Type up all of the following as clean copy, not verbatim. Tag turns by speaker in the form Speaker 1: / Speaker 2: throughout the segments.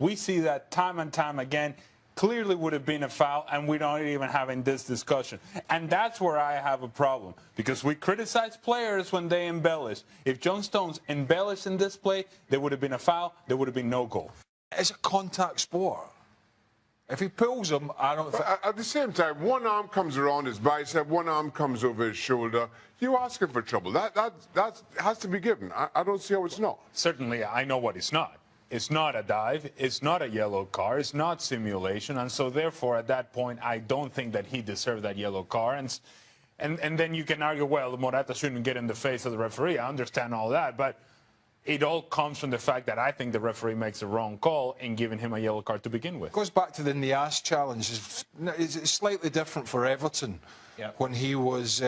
Speaker 1: We see that time and time again. Clearly would have been a foul, and we're not even having this discussion. And that's where I have a problem, because we criticize players when they embellish. If John Stones embellished in this play, there would have been a foul, there would have been no goal.
Speaker 2: It's a contact sport. If he pulls him, I don't...
Speaker 3: At the same time, one arm comes around his bicep, one arm comes over his shoulder. You asking for trouble. That has to be given. I don't see how it's not.
Speaker 1: Certainly, I know what it's not. It's not a dive, it's not a yellow card, it's not simulation, and so therefore at that point I don't think that he deserved that yellow card. And then you can argue, well, Morata shouldn't get in the face of the referee. I understand all that, but it all comes from the fact that I think the referee makes a wrong call in giving him a yellow card to begin with.
Speaker 2: It goes back to the Nias challenge. It's slightly different for Everton when he was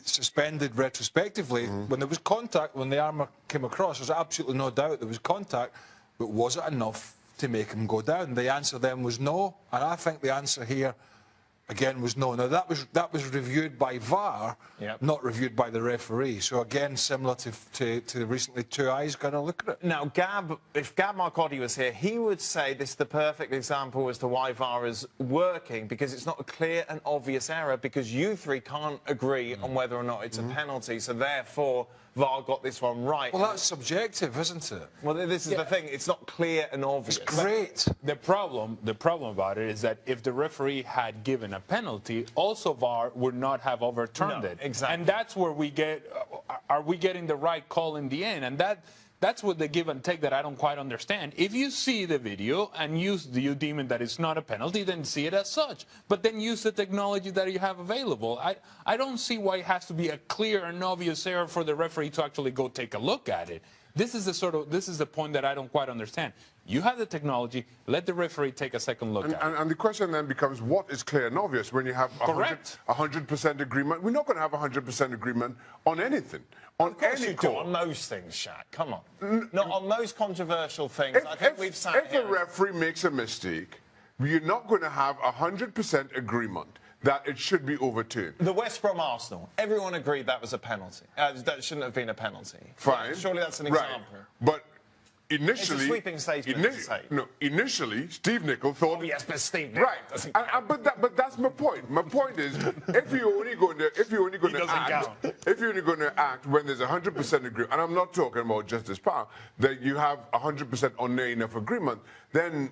Speaker 2: suspended retrospectively. When there was contact, when the arm came across, there's absolutely no doubt there was contact, but was it enough to make him go down? The answer then was no, and I think the answer here again was no. Now that was reviewed by VAR, not reviewed by the referee. So again, similar to recently Two Eyes going to look at it.
Speaker 4: Now, if Gab Marcotti was here, he would say this is the perfect example as to why VAR is working, because it's not a clear and obvious error, because you three can't agree on whether or not it's a penalty. So therefore, VAR got this one right.
Speaker 2: Well, that's subjective, isn't it?
Speaker 4: Well, this is the thing. It's not clear and obvious.
Speaker 2: It's great.
Speaker 1: The problem about it is that if the referee had given a penalty, also VAR would not have overturned it.
Speaker 4: Exactly.
Speaker 1: And that's where we get, are we getting the right call in the end? And that's what the give and take that I don't quite understand. If you see the video and you deem it that it's not a penalty, then see it as such. But then use the technology that you have available. I don't see why it has to be a clear and obvious error for the referee to actually go take a look at it. This is the point that I don't quite understand. You have the technology, let the referee take a second look at it.
Speaker 3: And the question then becomes, what is clear and obvious when you have 100% agreement? We're not going to have 100% agreement on anything. On any call.
Speaker 4: On most things, Shaq. Come on. Not on most controversial things. I think we've sat
Speaker 3: if a referee makes a mistake, you're not going to have 100% agreement that it should be overturned.
Speaker 4: The West Brom Arsenal, everyone agreed that was a penalty. That shouldn't have been a penalty.
Speaker 3: Fine.
Speaker 4: Surely that's an example.
Speaker 3: But initially,
Speaker 4: it's a sweeping statement to say.
Speaker 3: No, initially, Steve Nicol thought.
Speaker 4: Oh, yes, but Steve Nicol doesn't count.
Speaker 3: But that's my point. My point is, if you're only going to act when there's 100% agreement, and I'm not talking about just this power, that you have 100% or near enough agreement, then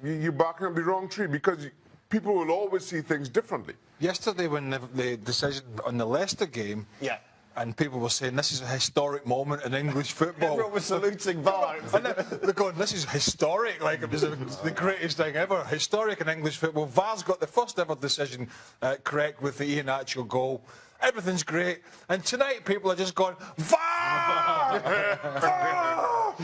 Speaker 3: you're barking up the wrong tree, because people will always see things differently.
Speaker 2: Yesterday, when the decision on the Leicester game, and people were saying this is a historic moment in English football.
Speaker 4: Everyone was saluting VAR.
Speaker 2: And they're going, this is historic, like it was the greatest thing ever. Historic in English football. VAR's got the first ever decision correct with the Iheanacho goal. Everything's great. And tonight, people are just going, VAR! VAR!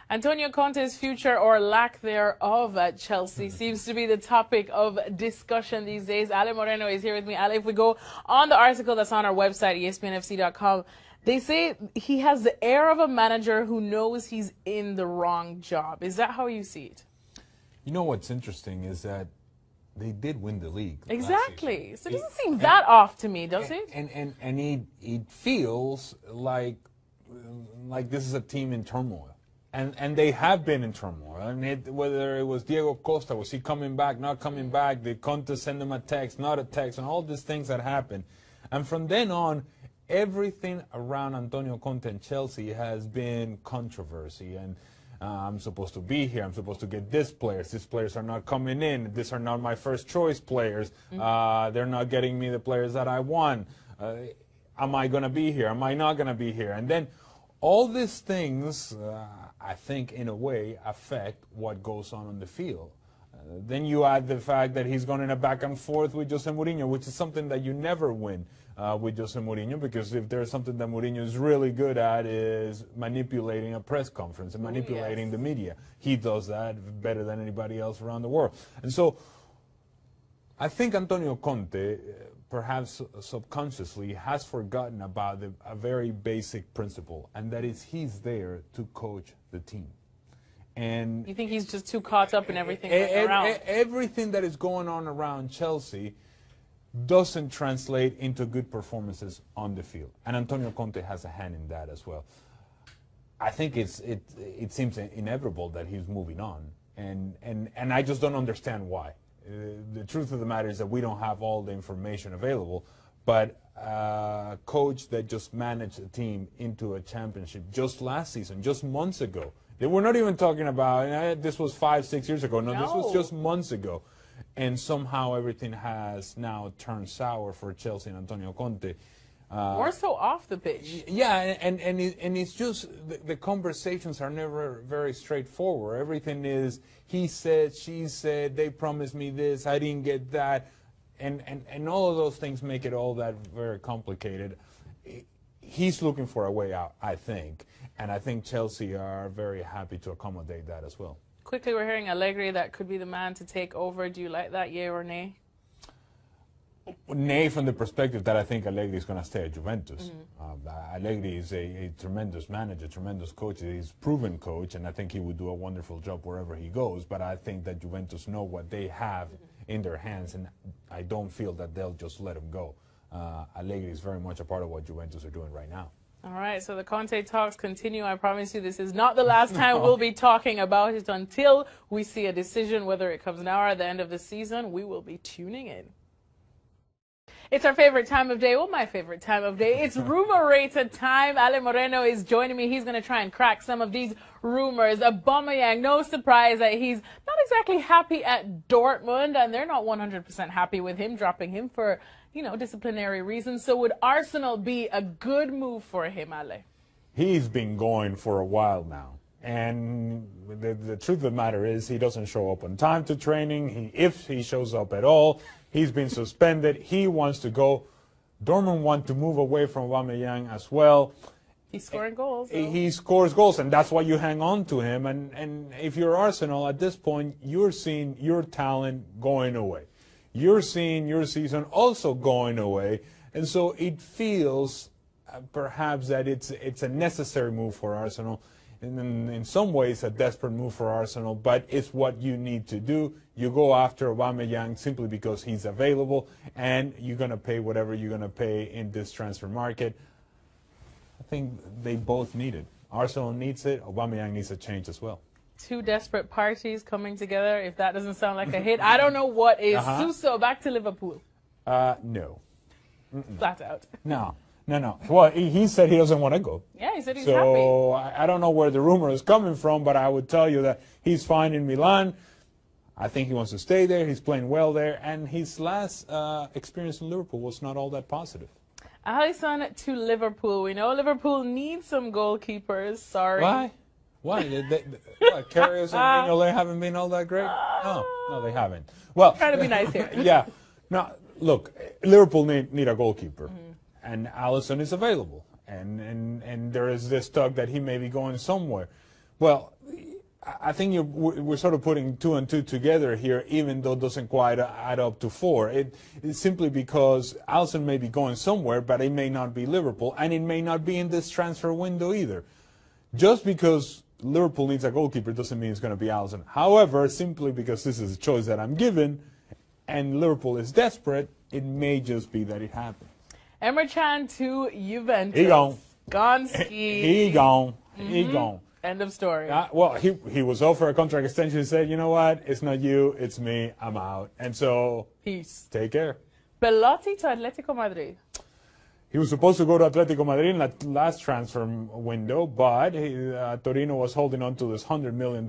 Speaker 5: Antonio Conte's future or lack thereof at Chelsea seems to be the topic of discussion these days. Ale Moreno is here with me. Ale, if we go on the article that's on our website, ESPNFC.com, they say he has the air of a manager who knows he's in the wrong job. Is that how you see it?
Speaker 6: You know what's interesting is that they did win the league.
Speaker 5: Exactly. So it doesn't seem that off to me, does it?
Speaker 6: And he feels like this is a team in turmoil. And they have been in turmoil. I mean, whether it was Diego Costa, was he coming back, not coming back? Did Conte send him a text, not a text, and all these things that happened. And from then on, everything around Antonio Conte and Chelsea has been controversy. And I'm supposed to be here. I'm supposed to get these players. These players are not coming in. These are not my first choice players. They're not getting me the players that I want. Am I going to be here? Am I not going to be here? And then all these things, I think, in a way, affect what goes on the field. Then you add the fact that he's going in a back and forth with Jose Mourinho, which is something that you never win with Jose Mourinho, because if there's something that Mourinho is really good at is manipulating a press conference and manipulating the media. He does that better than anybody else around the world. And so I think Antonio Conte, perhaps subconsciously, has forgotten about a very basic principle, and that is he's there to coach the team. And
Speaker 5: you think he's just too caught up in everything around?
Speaker 6: Everything that is going on around Chelsea doesn't translate into good performances on the field. And Antonio Conte has a hand in that as well. I think it seems inevitable that he's moving on, and I just don't understand why. The truth of the matter is that we don't have all the information available, but a coach that just managed a team into a championship just last season, just months ago. We're not even talking about this was 5-6 years ago. No, this was just months ago, and somehow everything has now turned sour for Chelsea and Antonio Conte.
Speaker 5: More so off the pitch.
Speaker 6: Yeah, and it's just the conversations are never very straightforward. Everything is he said, she said, they promised me this, I didn't get that, and all of those things make it all that very complicated. He's looking for a way out, I think, and I think Chelsea are very happy to accommodate that as well.
Speaker 5: Quickly, we're hearing Allegri that could be the man to take over. Do you like that, yay or nay?
Speaker 6: Nay, from the perspective that I think Allegri is going to stay at Juventus. Allegri is a tremendous manager, tremendous coach. He's a proven coach, and I think he would do a wonderful job wherever he goes. But I think that Juventus know what they have in their hands, and I don't feel that they'll just let him go. Allegri is very much a part of what Juventus are doing right now.
Speaker 5: All right, so the Conte talks continue. I promise you this is not the last time we'll be talking about it until we see a decision, whether it comes now or at the end of the season. We will be tuning in. It's our favorite time of day. Well, my favorite time of day. It's rumor-rated time. Ale Moreno is joining me. He's going to try and crack some of these rumors. Aubamayeng, no surprise that he's not exactly happy at Dortmund, and they're not 100% happy with him, dropping him for, disciplinary reasons. So would Arsenal be a good move for him, Ale?
Speaker 6: He's been going for a while now. And the truth of the matter is he doesn't show up on time to training. If he shows up at all, he's been suspended. He wants to go. Dortmund want to move away from Aubamayeng as well.
Speaker 5: He's scoring goals.
Speaker 6: He scores goals, and that's why you hang on to him. And if you're Arsenal, at this point, you're seeing your talent going away. You're seeing your season also going away. And so it feels perhaps that it's a necessary move for Arsenal. And in some ways, a desperate move for Arsenal, but it's what you need to do. You go after Aubamayeng simply because he's available, and you're going to pay whatever you're going to pay in this transfer market. I think they both need it. Arsenal needs it. Aubamayeng needs a change as well.
Speaker 5: Two desperate parties coming together. If that doesn't sound like a hit, I don't know what is. Suso, back to Liverpool.
Speaker 6: No.
Speaker 5: Flat out.
Speaker 6: No. Well, he said he doesn't want to go.
Speaker 5: Yeah, he said he's happy.
Speaker 6: So I don't know where the rumor is coming from, but I would tell you that he's fine in Milan. I think he wants to stay there. He's playing well there. And his last experience in Liverpool was not all that positive.
Speaker 5: Alisson to Liverpool. We know Liverpool needs some goalkeepers. Sorry.
Speaker 6: Why? What, Karius and Mignolet haven't been all that great? No, they haven't. Well,
Speaker 5: trying to be nice here.
Speaker 6: Yeah. No, look, Liverpool need a goalkeeper. And Alisson is available, and there is this talk that he may be going somewhere. Well, I think we're sort of putting 2 and 2 together here, even though it doesn't quite add up to 4. It's simply because Alisson may be going somewhere, but it may not be Liverpool, and it may not be in this transfer window either. Just because Liverpool needs a goalkeeper doesn't mean it's going to be Alisson. However, simply because this is a choice that I'm given, and Liverpool is desperate, it may just be that it happens.
Speaker 5: Emre Can to Juventus.
Speaker 6: He gone.
Speaker 5: Gonski.
Speaker 6: He gone. He gone.
Speaker 5: End of story.
Speaker 6: Well, he was offered a contract extension. He said, you know what? It's not you. It's me. I'm out. And so,
Speaker 5: peace.
Speaker 6: Take care.
Speaker 5: Belotti to Atletico Madrid.
Speaker 6: He was supposed to go to Atletico Madrid in that last transfer window, but Torino was holding on to this $100 million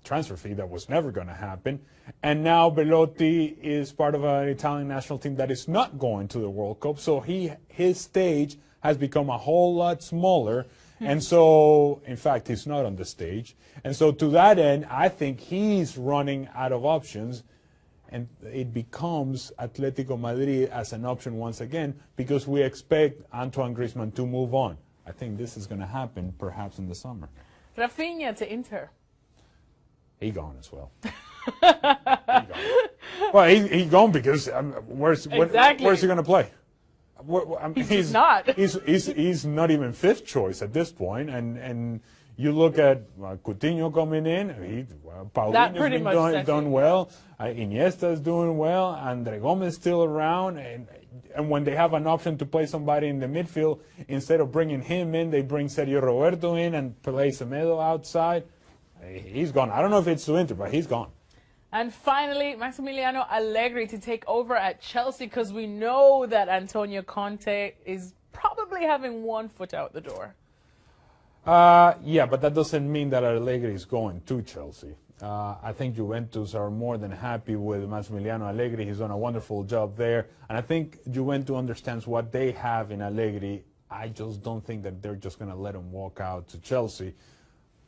Speaker 6: transfer fee that was never going to happen. And now Belotti is part of an Italian national team that is not going to the World Cup. So his stage has become a whole lot smaller. And so, in fact, he's not on the stage. And so to that end, I think he's running out of options. And it becomes Atletico Madrid as an option once again because we expect Antoine Griezmann to move on. I think this is going to happen perhaps in the summer.
Speaker 5: Rafinha to Inter.
Speaker 6: He gone as well. He gone. Well, he gone because where's he going to play?
Speaker 5: He's not.
Speaker 6: He's not even fifth choice at this point, and You look at Coutinho coming in, Paulinho's been done well, Iniesta's doing well, Andre Gomez still around, and when they have an option to play somebody in the midfield, instead of bringing him in, they bring Sergio Roberto in and play Semedo outside. He's gone. I don't know if it's to Inter, but he's gone.
Speaker 5: And finally, Massimiliano Allegri to take over at Chelsea, because we know that Antonio Conte is probably having one foot out the door.
Speaker 6: Yeah, but that doesn't mean that Allegri is going to Chelsea. I think Juventus are more than happy with Massimiliano Allegri. He's done a wonderful job there. And I think Juventus understands what they have in Allegri. I just don't think that they're just going to let him walk out to Chelsea.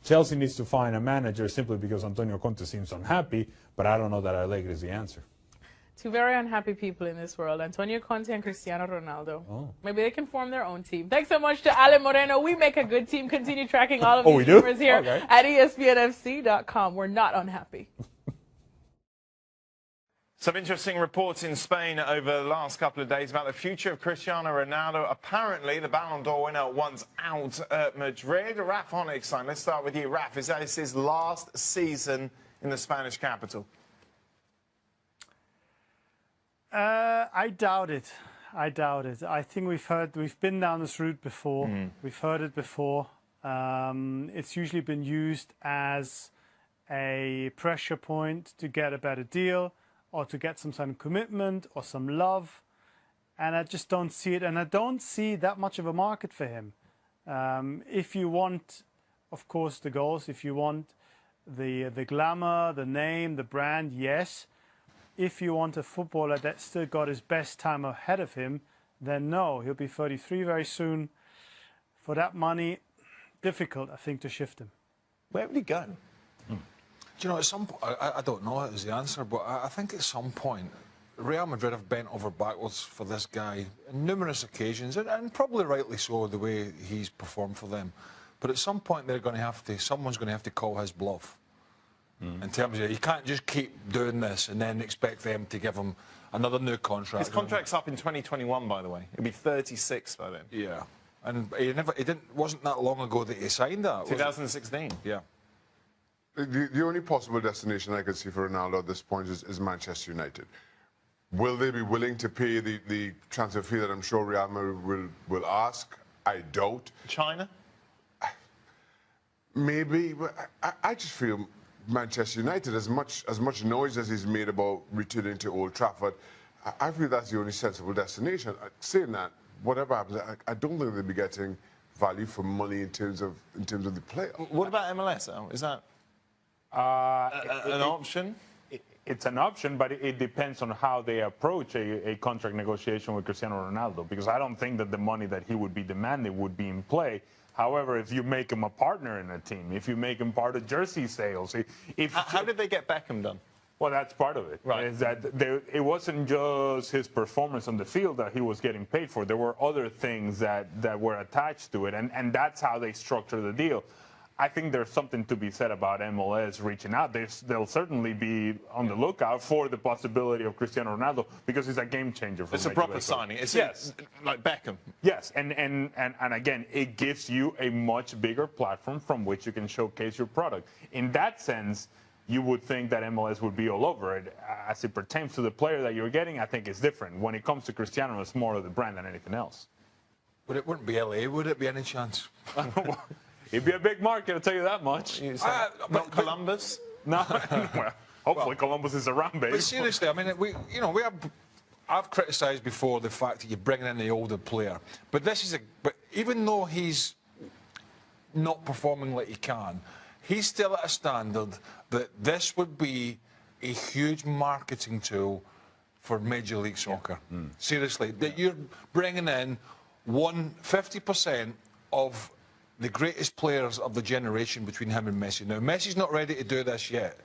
Speaker 6: Chelsea needs to find a manager simply because Antonio Conte seems unhappy, but I don't know that Allegri is the answer.
Speaker 5: Two very unhappy people in this world, Antonio Conte and Cristiano Ronaldo.
Speaker 6: Oh.
Speaker 5: Maybe they can form their own team. Thanks so much to Ale Moreno. We make a good team. Continue tracking all of these rumors here at ESPNFC.com. We're not unhappy.
Speaker 4: Some interesting reports in Spain over the last couple of days about the future of Cristiano Ronaldo. Apparently, the Ballon d'Or winner wants out at Madrid. Raf Honigstein, let's start with you. Raf, is this his last season in the Spanish capital?
Speaker 7: I doubt it. I doubt it. I think we've been down this route before. We've heard it before. It's usually been used as a pressure point to get a better deal, or to get some kind of commitment or some love, and I just don't see it, and I don't see that much of a market for him. If you want, of course, the goals, if you want the glamour, the name, the brand, yes. If you want a footballer that's still got his best time ahead of him, then no, he'll be 33 very soon. For that money, difficult, I think, to shift him.
Speaker 4: Where would he go?
Speaker 2: Do you know, at some point, I don't know is the answer, but I think at some point, Real Madrid have bent over backwards for this guy on numerous occasions, and probably rightly so, the way he's performed for them. But at some point, someone's going to have to call his bluff. In terms of, you can't just keep doing this and then expect them to give him another new contract.
Speaker 4: His contract's up in 2021, by the way. He'll be 36 by then.
Speaker 2: Yeah, and wasn't that long ago that he signed that.
Speaker 4: 2016.
Speaker 2: Yeah.
Speaker 3: The only possible destination I could see for Ronaldo at this point is Manchester United. Will they be willing to pay the transfer fee that I'm sure Real Madrid will ask? I doubt.
Speaker 4: China?
Speaker 3: Maybe, but I just feel Manchester United, as much noise as he's made about returning to Old Trafford, I feel that's the only sensible destination. Saying that, whatever happens, I don't think they'll be getting value for money in terms of the player.
Speaker 4: What about MLS, Al? Is that an option?
Speaker 1: It's an option, but it depends on how they approach a contract negotiation with Cristiano Ronaldo, because I don't think that the money that he would be demanding would be in play. However, if you make him a partner in a team, if you make him part of jersey sales,
Speaker 4: how did they get Beckham done?
Speaker 1: Well, that's part of it.
Speaker 4: Right.
Speaker 1: Is that it wasn't just his performance on the field that he was getting paid for. There were other things that were attached to it, and that's how they structured the deal. I think there's something to be said about MLS reaching out. They'll certainly be on the lookout for the possibility of Cristiano Ronaldo, because it's a game changer for
Speaker 4: It's a proper signing. It's like Beckham.
Speaker 1: Yes, and again, it gives you a much bigger platform from which you can showcase your product. In that sense, you would think that MLS would be all over it. As it pertains to the player that you're getting, I think it's different. When it comes to Cristiano, it's more of the brand than anything else.
Speaker 2: But it wouldn't be LA, would it, be any chance?
Speaker 1: It'd be a big market, I'll tell you that much.
Speaker 4: Not Columbus?
Speaker 1: No. Well, hopefully Columbus is around, baby.
Speaker 2: But seriously, I mean, I've criticised before the fact that you're bringing in the older player. But but even though he's not performing like he can, he's still at a standard that this would be a huge marketing tool for Major League Soccer. Seriously, that you're bringing in 50% of the greatest players of the generation between him and Messi. Now, Messi's not ready to do this yet.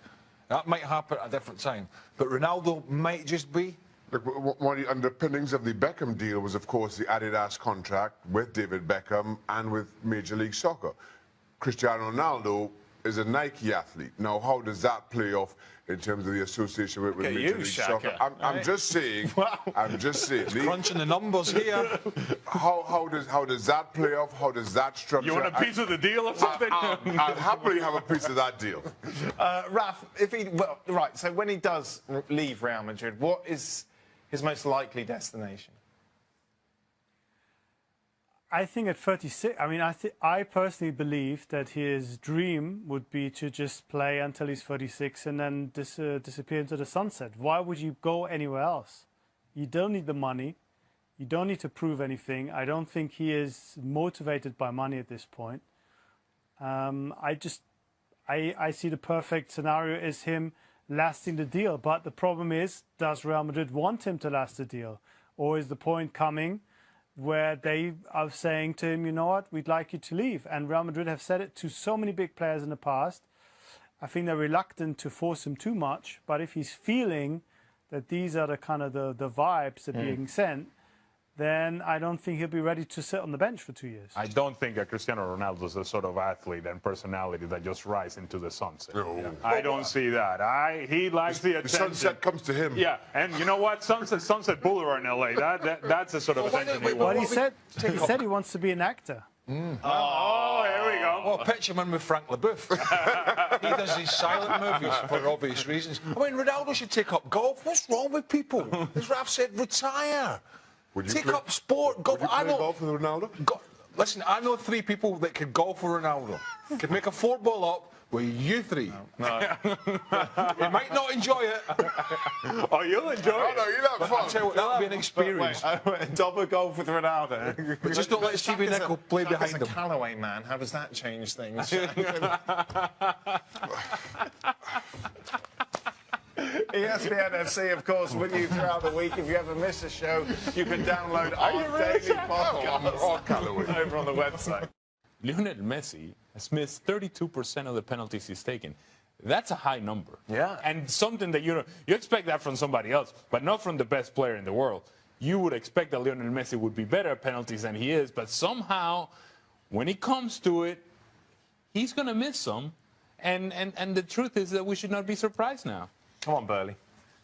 Speaker 2: That might happen at a different time. But Ronaldo might just be.
Speaker 3: Look, one of the underpinnings of the Beckham deal was, of course, the Adidas contract with David Beckham and with Major League Soccer. Cristiano Ronaldo is a Nike athlete. Now, how does that play off in terms of the association with
Speaker 4: at
Speaker 3: Major
Speaker 4: you,
Speaker 3: League
Speaker 4: Shaka.
Speaker 3: Soccer. I'm just saying. I'm just saying.
Speaker 2: Crunching the numbers here.
Speaker 3: How does that play off? How does that structure?
Speaker 1: You want a piece of the deal or something?
Speaker 3: I'll happily have a piece of that deal.
Speaker 4: Raf, right, so when he does leave Real Madrid, what is his most likely destination?
Speaker 7: I think at 36, I mean, I personally believe that his dream would be to just play until he's 36 and then disappear into the sunset. Why would you go anywhere else? You don't need the money. You don't need to prove anything. I don't think he is motivated by money at this point. I see the perfect scenario is him lasting the deal. But the problem is, does Real Madrid want him to last the deal? Or is the point coming where they are saying to him, you know what, we'd like you to leave? And Real Madrid have said it to so many big players in the past. I think they're reluctant to force him too much. But if he's feeling that these are the kind of the vibes that are being sent, then I don't think he'll be ready to sit on the bench for 2 years.
Speaker 1: I don't think that Cristiano Ronaldo is the sort of athlete and personality that just rise into the sunset.
Speaker 3: No.
Speaker 1: I don't see that. He likes the attention.
Speaker 3: The sunset comes to him.
Speaker 1: Yeah, and you know what? Sunset Boulevard in LA. That's the sort of attention he
Speaker 7: What
Speaker 1: wants.
Speaker 7: he said he wants to be an actor.
Speaker 1: Oh, here we go.
Speaker 2: Well, picture him in with Frank LaBeouf. He does these silent movies for obvious reasons. I mean, Ronaldo should take up golf. What's wrong with people? As Raf said, retire. Take up sport. Golf.
Speaker 3: Would you play golf with Ronaldo?
Speaker 2: Listen, I know 3 people that could golf with Ronaldo. Could make a 4-ball up with you 3.
Speaker 4: No.
Speaker 2: You might not enjoy it.
Speaker 1: Oh, you'll enjoy
Speaker 3: Oh,
Speaker 1: it.
Speaker 3: no, you'll have
Speaker 2: I'll
Speaker 3: fun.
Speaker 2: tell you what, that'll be an experience.
Speaker 4: Wait, double golf with Ronaldo.
Speaker 2: But just don't let Stevie Nicol play behind
Speaker 4: him.
Speaker 2: him.
Speaker 4: Callaway man, how does that change things? ESPN FC, of course, with you throughout the week. If you ever miss a show, you can download our daily podcast over on the website.
Speaker 1: Lionel Messi has missed 32% of the penalties he's taken. That's a high number.
Speaker 4: Yeah.
Speaker 1: And something that you expect that from somebody else, but not from the best player in the world. You would expect that Lionel Messi would be better at penalties than he is, but somehow, when it comes to it, he's going to miss some. And the truth is that we should not be surprised now.
Speaker 4: Come on, Burley.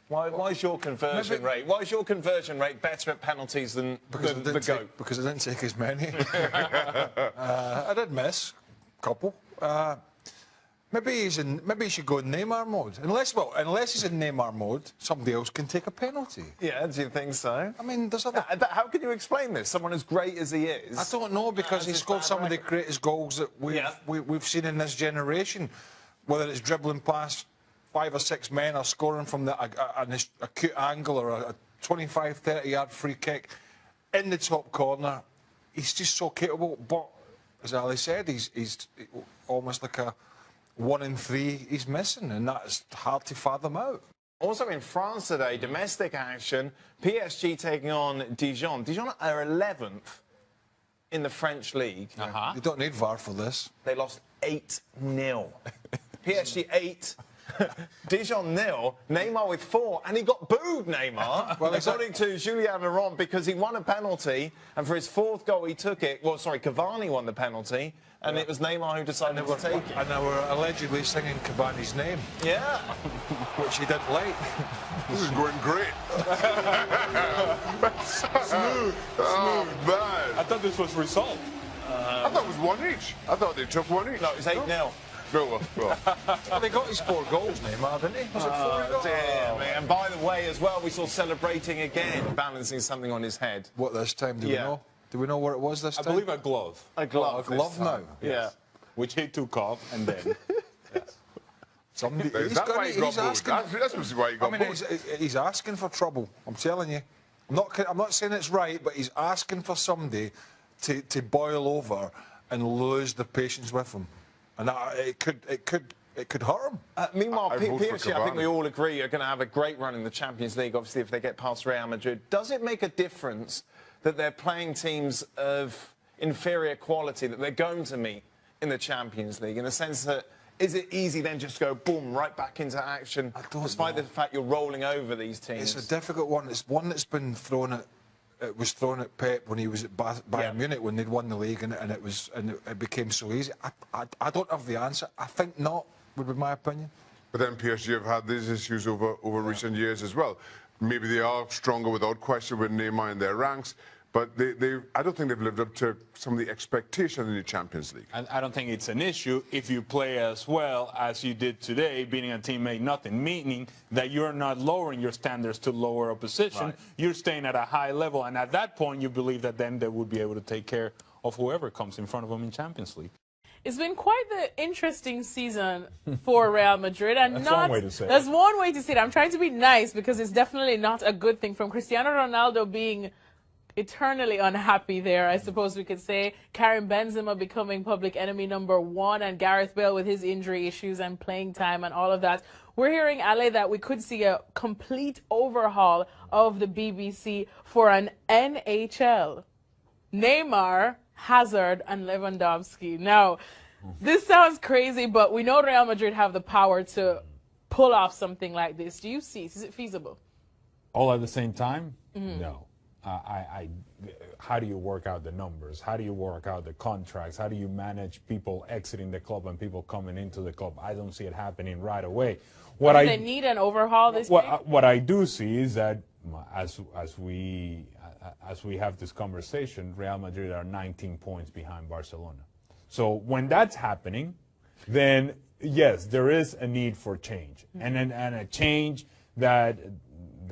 Speaker 4: Why is your conversion rate? Why is your conversion rate better at penalties than the GOAT?
Speaker 2: Because I didn't take as many. I did miss a couple. Maybe he should go in Neymar mode. Unless he's in Neymar mode, somebody else can take a penalty.
Speaker 4: Yeah, do you think so?
Speaker 2: I mean, there's other.
Speaker 4: How can you explain this? Someone as great as he is.
Speaker 2: I don't know, because he scored some of the greatest goals that we've seen in this generation. Whether it's dribbling past 5 or 6 men, or scoring from an acute angle, or a 25, 30-yard free kick in the top corner, he's just so capable. But as Ali said, he's almost like a 1 in 3 he's missing, and that's hard to fathom out.
Speaker 4: Also in France today, domestic action, PSG taking on Dijon. Dijon are 11th in the French league.
Speaker 2: You don't need VAR for this.
Speaker 4: They lost 8-0. PSG 8, Dijon 0, Neymar with 4, and he got booed, Neymar, according to Julien Laurent, because he won a penalty, and for his 4th goal he took it. Well, sorry, Cavani won the penalty, and it was Neymar who decided to take it.
Speaker 2: And they were allegedly singing Cavani's name.
Speaker 4: Yeah.
Speaker 2: Which he didn't like.
Speaker 3: This is going great. Smooth. Oh, man.
Speaker 1: I thought this was result.
Speaker 3: I thought it was 1 each. I thought they took 1 each.
Speaker 4: No, it was 8-0.
Speaker 3: Well.
Speaker 2: Well, they got his 4 goals, Neymar, didn't he? Was it 4 he got?
Speaker 4: Dear me. And by the way, as well, we saw celebrating again, balancing something on his head.
Speaker 2: What this time? Do we know? Do we know what it was this
Speaker 1: I
Speaker 2: time?
Speaker 1: believe a glove.
Speaker 4: A glove.
Speaker 2: A glove now.
Speaker 4: Yeah.
Speaker 1: Which he took off, and then...
Speaker 2: Somebody,
Speaker 3: Is that why he got booed? That's why he got booed.
Speaker 2: he's asking for trouble. I'm telling you. I'm not saying it's right, but he's asking for somebody to boil over and lose the patience with him, and it could hurt him.
Speaker 4: Meanwhile,
Speaker 3: I vote for
Speaker 4: PSG, I think
Speaker 3: Cavani.
Speaker 4: we all agree, are going to have a great run in the Champions League, obviously, if they get past Real Madrid. Does it make a difference that they're playing teams of inferior quality that they're going to meet in the Champions League, in the sense that is it easy then just to go, boom, right back into action, despite the fact you're rolling over these teams?
Speaker 2: It's a difficult one. It's one that's been thrown at. It was thrown at Pep when he was at Bayern Munich when they'd won the league, and it became so easy. I don't have the answer. I think not, would be my opinion.
Speaker 3: But then PSG have had these issues over recent years as well. Maybe they are stronger without question with Neymar in their ranks, but I don't think they've lived up to some of the expectations in the Champions League.
Speaker 1: And I don't think it's an issue if you play as well as you did today, beating a team made nothing, meaning that you're not lowering your standards to lower opposition.
Speaker 4: Right.
Speaker 1: You're staying at a high level, and at that point, you believe that then they would be able to take care of whoever comes in front of them in Champions League.
Speaker 5: It's been quite the interesting season for Real Madrid, and
Speaker 6: That's one way to say it.
Speaker 5: That's one way to say it. I'm trying to be nice because it's definitely not a good thing. From Cristiano Ronaldo being eternally unhappy there, I suppose we could say, Karim Benzema becoming public enemy #1, and Gareth Bale with his injury issues and playing time and all of that. We're hearing, Ale, that we could see a complete overhaul of the BBC for an NHL. Neymar, Hazard, and Lewandowski. Now, this sounds crazy, but we know Real Madrid have the power to pull off something like this. Do you see? Is it feasible?
Speaker 6: All at the same time? No. How do you work out the numbers? How do you work out the contracts? How do you manage people exiting the club and people coming into the club? I don't see it happening right away.
Speaker 5: Do they need an overhaul this week?
Speaker 6: What I do see is that as we have this conversation, Real Madrid are 19 points behind Barcelona. So when that's happening, then yes, there is a need for change, and a change that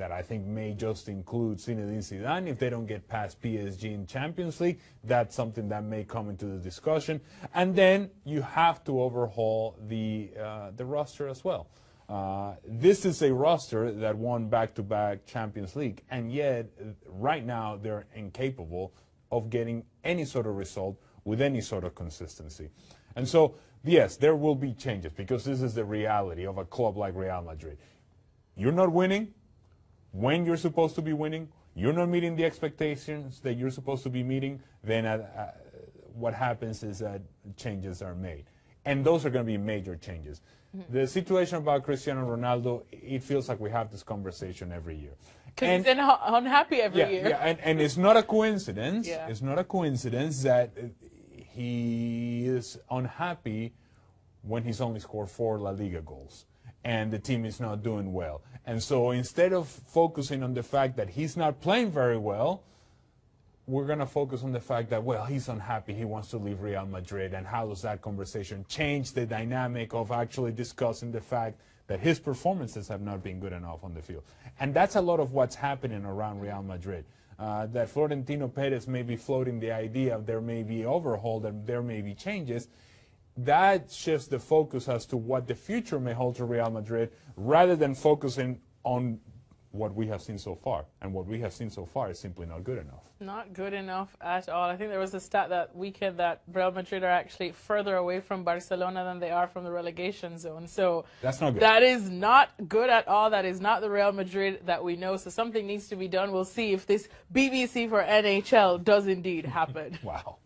Speaker 6: I think may just include Zinedine Zidane. If they don't get past PSG in Champions League, that's something that may come into the discussion. And then you have to overhaul the roster as well. This is a roster that won back-to-back Champions League, and yet right now they're incapable of getting any sort of result with any sort of consistency. And so, yes, there will be changes because this is the reality of a club like Real Madrid. You're not winning when you're supposed to be winning. You're not meeting the expectations that you're supposed to be meeting. Then what happens is that changes are made. And those are going to be major changes. The situation about Cristiano Ronaldo, it feels like we have this conversation every year.
Speaker 5: Because he's unhappy every year.
Speaker 6: Yeah, and it's not a coincidence.
Speaker 5: Yeah.
Speaker 6: It's not a coincidence that he is unhappy when he's only scored 4 La Liga goals and the team is not doing well. And so instead of focusing on the fact that he's not playing very well, we're going to focus on the fact that, well, he's unhappy, he wants to leave Real Madrid, and how does that conversation change the dynamic of actually discussing the fact that his performances have not been good enough on the field. And that's a lot of what's happening around Real Madrid. That Florentino Perez may be floating the idea of there may be overhaul, that there may be changes. That shifts the focus as to what the future may hold to Real Madrid, rather than focusing on what we have seen so far. And what we have seen so far is simply not good enough.
Speaker 5: Not good enough at all. I think there was a stat that weekend that Real Madrid are actually further away from Barcelona than they are from the relegation zone. So
Speaker 6: that's not good.
Speaker 5: That is not good at all. That is not the Real Madrid that we know. So something needs to be done. We'll see if this BBC for NHL does indeed happen.
Speaker 6: Wow.